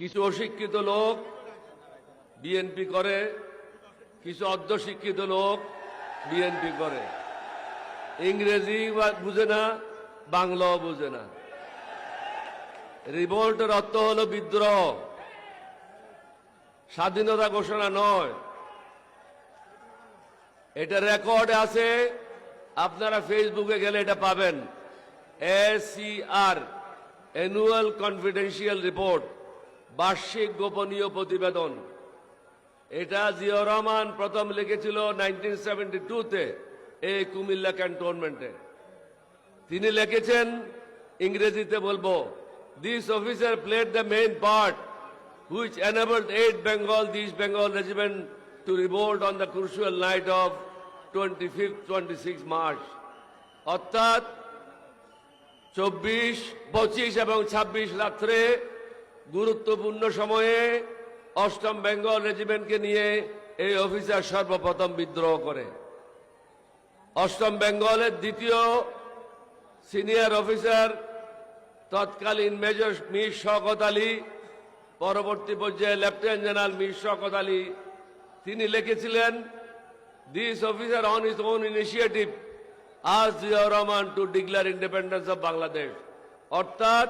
কিছু অশিক্ষিত লোক বিএনপি করে, কিছু অর্ধশিক্ষিত লোক বিএনপি করে। ইংরেজি বুঝে না, বাংলাও বুঝে না। রিভোল্টের অর্থ হলো বিদ্রোহ, স্বাধীনতা ঘোষণা নয়। এটা রেকর্ডে আছে, আপনারা ফেসবুকে গেলে এটা পাবেন। ACR অ্যানুয়াল কনফিডেন্সিয়াল রিপোর্ট, বার্ষিক গোপনীয় প্রতিবেদন। এটা জিয়াউর রহমান প্রথম লিখেছিল 1972-তে এই কুমিল্লা ক্যান্টনমেন্টে। তিনি লিখেছেন, ইংরেজিতে বলবো, this officer played the main part which enabled 8 East Bengal Regiment to revolt on the crucial night of 25 March. অর্থাৎ 24, 25 এবং 26 রাত্রে গুরুত্বপূর্ণ সময়ে 8ম বেঙ্গল রেজিমেন্টকে নিয়ে এই অফিসার সর্বপ্রথম বিদ্রোহ করে। 8ম বেঙ্গলের দ্বিতীয় সিনিয়র অফিসার তৎকালীন মেজর মীর শওকত আলী, পরবর্তী পর্যায়ে লেফটেন্যান্ট জেনারেল মীর শওকত আলী, তিনি লিখেছিলেন, this officer on his own initiative asked Ziaur Rahman two declare independence of Bangladesh. অর্থাৎ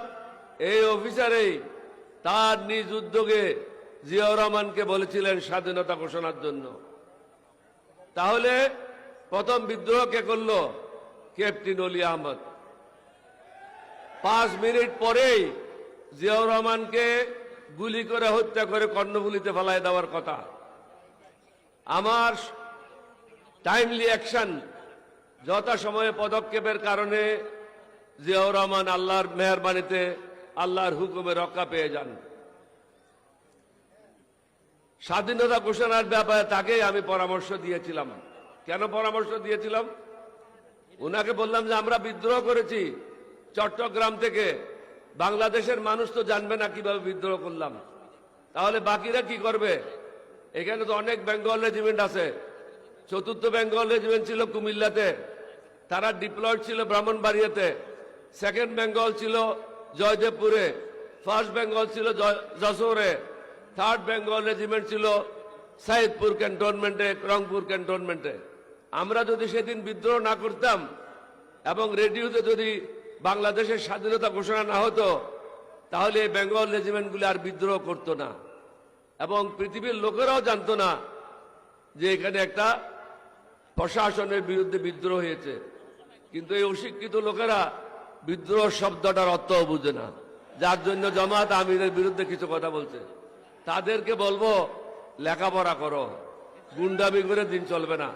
এই অফিসারেই তার নিজ উদ্যোগে জিয়াউর রহমানকে বলেছিলেন স্বাধীনতা ঘোষণার জন্য। তাহলে প্রথম বিদ্রোহ কে করল? ক্যাপ্টেন অলি আহমদ। 5 মিনিট পরেই জিয়াউর রহমানকে গুলি করে হত্যা করে কর্ণফুলীতে ফেলায় দেওয়ার কথা। আমার টাইমলি অ্যাকশন, যথাসময়ে পদক্ষেপের কারণে জিয়াউর রহমান আল্লাহর মেহেরবানিতে, আল্লাহর হুকুমে রক্ষা পেয়ে যান। স্বাধীনতা ঘোষণার ব্যাপারে তাকে আমি পরামর্শ দিয়েছিলাম। কেন পরামর্শ দিয়েছিলাম? উনাকে বললাম যে আমরা বিদ্রোহ করেছি চট্টগ্রাম থেকে, বাংলাদেশের মানুষ তো জানবে না কিভাবে বিদ্রোহ করলাম, তাহলে বাকিরা কি করবে? এখানে তো অনেক বেঙ্গল রেজিমেন্ট আছে। 4th বেঙ্গল রেজিমেন্ট ছিল কুমিল্লাতে, তারা ডিপ্লয়েড ছিল ব্রাহ্মণবাড়িয়াতে। 2nd বেঙ্গল ছিল জয়দেবপুরে, 1st বেঙ্গল ছিল যশোরে, 3rd বেঙ্গল রেজিমেন্ট ছিল সাইদপুর ক্যান্টনমেন্টে, রংপুর ক্যান্টনমেন্টে। আমরা যদি সেদিন বিদ্রোহ না করতাম এবং রেডিওতে যদি বাংলাদেশের স্বাধীনতা ঘোষণা না হতো, তাহলে বেঙ্গল রেজিমেন্টগুলি আর বিদ্রোহ করতো না এবং পৃথিবীর লোকেরাও জানতো না যে এখানে একটা প্রশাসনের বিরুদ্ধে বিদ্রোহ হয়েছে। কিন্তু এই অশিক্ষিত লোকেরা বিদ্রোহ শব্দটার অর্থ বুঝে না, যার জন্য জামাত আমিরের বিরুদ্ধে কিছু কথা বলছে। তাদেরকে বলবো, লেখাপড়া করো, গুন্ডামি করে দিন চলবে না।